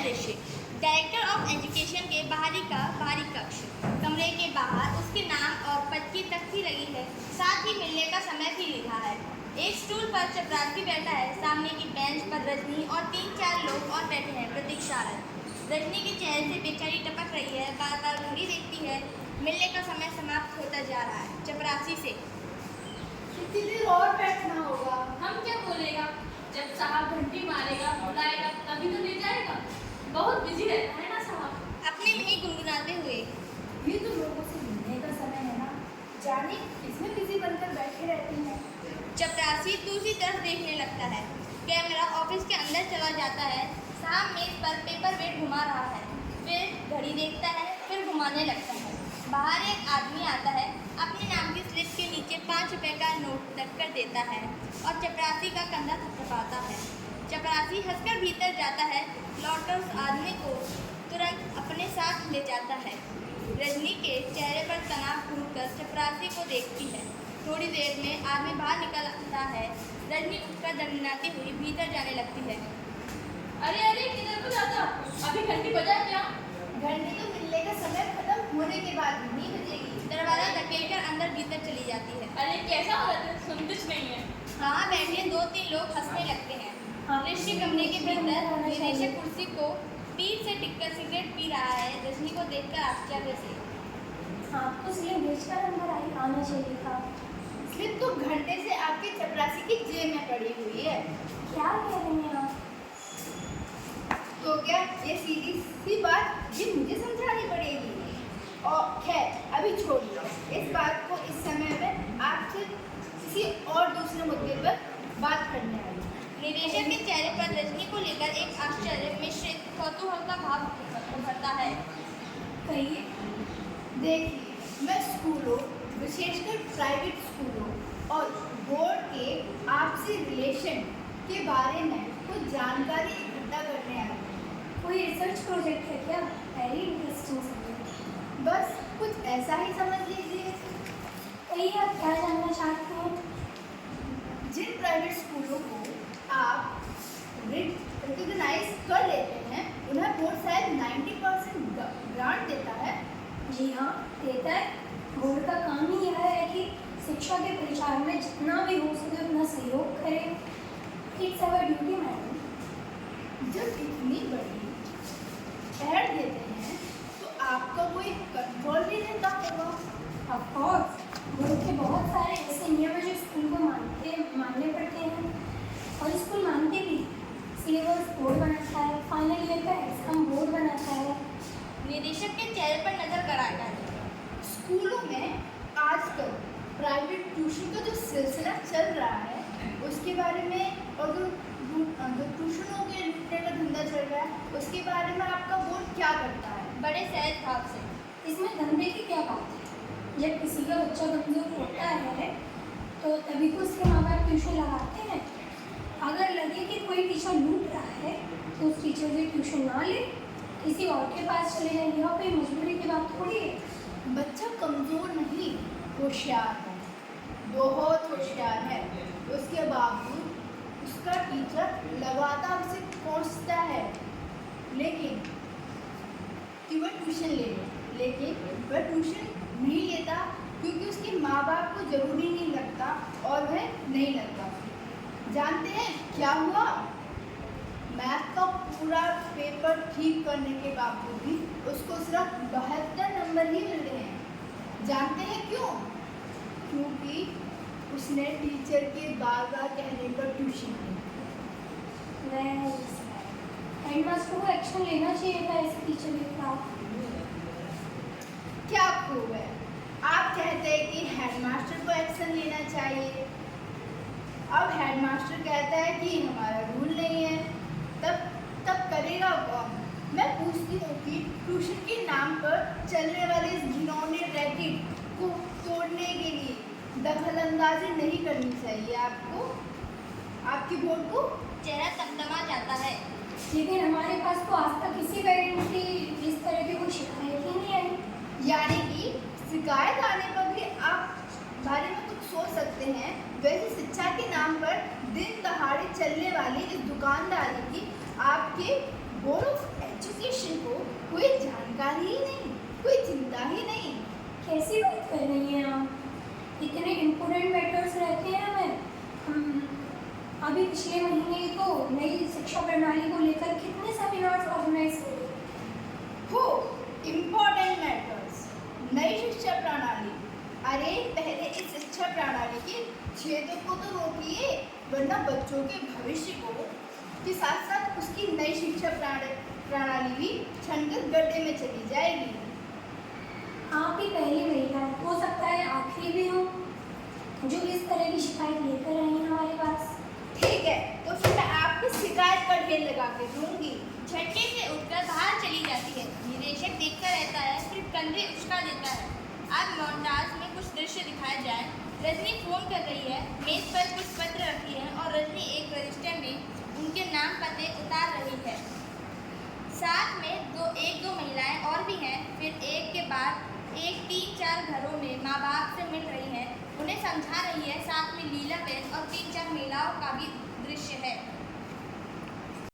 दृश्य। Director of education के बाहरी कक्ष। कमरे के बाहर उसके नाम और पद की तख्ती लगी है, साथ ही मिलने का समय भी लिखा है। एक स्टूल पर चपरासी बैठा है। सामने की बेंच पर रजनी और 3-4 लोग और बैठे हैं प्रतीक्षारत। रजनी के चेहरे से बेचैनी टपक रही है, बार बार घड़ी देखती है। मिलने का समय समाप्त होता जा रहा है। चपरासी से, कितनी देर और बैठना होगा? हम क्या बोलेगा? जब साहब घंटी मारेगा बुलाएगा तभी तो ले जाएगा। बहुत बिजी रहता है ना साहब। अपने में ही गुनगुनाते हुए, ये तो लोगों से मिलने का समय है ना, जाने किसमें बिजी बनकर बैठे रहते हैं। चपरासी दूसरी तरफ देखने लगता है। कैमरा ऑफिस के अंदर चला जाता है। साहब मेज पर पेपर वेट घुमा रहा है, फिर घड़ी देखता है, फिर घुमाने लगता है। बाहर एक आदमी आता है, अपने नाम की स्लिप के नीचे 5 रुपए का नोट रख कर देता है और चपरासी का कंधा थपथपाता है। चपरासी हंसकर भीतर जाता है, लौटकर उस आदमी को तुरंत अपने साथ ले जाता है। रजनी के चेहरे पर तनाव घूमकर चपरासी को देखती है। थोड़ी देर में आदमी बाहर निकल आता है। रजनी उठकर दंडनाती हुई भीतर जाने लगती है। अरे अरे किधर को जाता? अभी घंटी बजा क्या? घंटी तो मिलने का समय खत्म होने के बाद भी नहीं बजेगी। दरवाजा धकेलकर अंदर भीतर चली जाती है। अरे कैसा हो रहा है? सुन कुछ नहीं है। वहाँ बैठे 2-3 लोग हंसने लगते हैं। ऋषि कमरे के भीतर निदेशक कुर्सी को पीठ से टिककर सिगरेट पी रहा है। रजनी को देखकर आश्चर्य से, आपको स्लिप भेजकर अंदर आना चाहिए था। स्लिप तो घंटे से आपके चपरासी की जेब में पड़ी हुई है। क्या कह रही हैं आप? तो क्या ये सीधी सी बात ये मुझे समझानी पड़ेगी? और खैर अभी छोड़िए इस बात को। इस समय में आपसे किसी और दूसरे मुद्दे पर बात करने आई। निदेशक के चेहरे पर रजनी को लेकर एक आश्चर्य मिश्रित कौतूहल का भाव उभरता है। कहिए। देखिए, मैं स्कूलों, विशेषकर प्राइवेट स्कूलों और बोर्ड के आपसी रिलेशन के बारे में कुछ जानकारी इकट्ठा करने आई हूँ। कोई रिसर्च प्रोजेक्ट है क्या? Very interesting subject. बस कुछ ऐसा ही समझ लीजिए। कहिए, आप क्या जानना चाहते हैं? जिन प्राइवेट स्कूलों को आप रिकॉग्नाइज कर लेते हैं उन्हें बोर्ड शायद 90% ग्रांट देता है। जी हाँ, देता है। बोर्ड का काम ही यह है कि शिक्षा के प्रचार में जितना भी हो सके उतना सहयोग करें। It's our duty madam. जब इतनी बड़ी ऐड देते हैं तो आपका कोई कंट्रोल नहीं रहता होगा। ऑफ कोर्स, बोर्ड के बहुत सारे ऐसे नियम हैं जो स्कूल को मानने पड़ते हैं और स्कूल मानते भी। सिलेबस बोर्ड बनाता है, फाइनल ईयर का एग्जाम बोर्ड बनाता है। निदेशक के चेहरे पर नजर गड़ाता है। स्कूलों में आजकल प्राइवेट ट्यूशन का जो सिलसिला चल रहा है उसके बारे में, और जो ट्यूशनों के लूटने का धंधा चल रहा है उसके बारे में आपका बोर्ड क्या करता है? बड़े सहज भाव से, इसमें धंधे की क्या बात है? जब किसी का बच्चा कमजोर होता है तो तभी तो उसके माँ बाप ट्यूशन लगाते हैं। अगर लगे कि कोई टीचर लूट रहा है तो उस टीचर से ट्यूशन ना ले, किसी और के पास चले जाए। यह कोई मजबूरी की बात थोड़ी है। बच्चा कमज़ोर नहीं, होशियार है, बहुत होशियार है। उसके बावजूद उसका टीचर लगातार उसे कोसता है लेकिन कि वह ट्यूशन ले ले, लेकिन वह ट्यूशन नहीं लेता क्योंकि उसके माँ बाप को ज़रूरी नहीं लगता और वह नहीं लगता। जानते हैं क्या हुआ? मैथ का पूरा पेपर ठीक करने के बावजूद भी उसको सिर्फ 72 नंबर ही मिल रहे हैं। जानते हैं क्यों? क्योंकि उसने टीचर के बार बार कहने पर ट्यूशन ली। हेडमास्टर को एक्शन लेना चाहिए था ऐसे टीचर के खिलाफ। क्या खूब है, आप कहते हैं कि हेडमास्टर को एक्शन लेना चाहिए। अब हेडमास्टर कहता है कि हमारा रूल नहीं है, तब करेगा कौन? मैं पूछती हूँ कि ट्यूशन के नाम पर चलने वाले इस घिनौने रैकेट को तोड़ने के लिए दखलंदाजी नहीं करनी चाहिए आपको, आपकी बोर्ड को? चेहरा तमतमा जाता है। लेकिन हमारे पास तो आज तक किसी पेरेंट की इस तरह की कोई शिकायत ही नहीं आई। यानी कि शिकायत आने पर भी आप बारे में कुछ सोच सकते हैं। वैसे शिक्षा के नाम पर दिन दहाड़े चलने वाली इस दुकानदारी की आपके बोर्ड ऑफ ही नहीं, कोई चिंता ही नहीं। कैसी बात कर रही हैं आप? इतने इम्पोर्टेंट मैटर्स रहते हैं हमें। अभी पिछले महीने तो नई शिक्षा प्रणाली को लेकर कितने सेमिनार्स ऑर्गेनाइज किए। हो, इम्पोर्टेंट मैटर्स, नई शिक्षा प्रणाली। अरे पहले इस शिक्षा प्रणाली के छेदों को तो रोकिए, वरना बच्चों के भविष्य को के साथ साथ उसकी नई शिक्षा प्रणाली भी क्षणगत गड्ढे में चली जाएगी। आप ही पहली महिला हैं, हो सकता है आखिरी भी हो, जो इस तरह की शिकायत लेकर आई हैं हमारे पास। ठीक है, तो फिर मैं आपकी शिकायत का ढेर लगा के दूंगी। झटके से उठकर बाहर चली जाती है। निदेशक देखता रहता है, फिर कंधे उचका देता है। अब मोन्टाज में कुछ दृश्य दिखाया जाए। रजनी फोन कर रही है, मेज पर कुछ पत्र रखी है और रजनी एक रजिस्टर में उनके नाम पते उतार रही है। साथ में एक दो महिलाएं और भी हैं। फिर एक के बाद एक 3-4 घरों में माँ बाप से मिल रही हैं, उन्हें समझा रही है। साथ में लीला बहन और 3-4 महिलाओं का भी दृश्य है।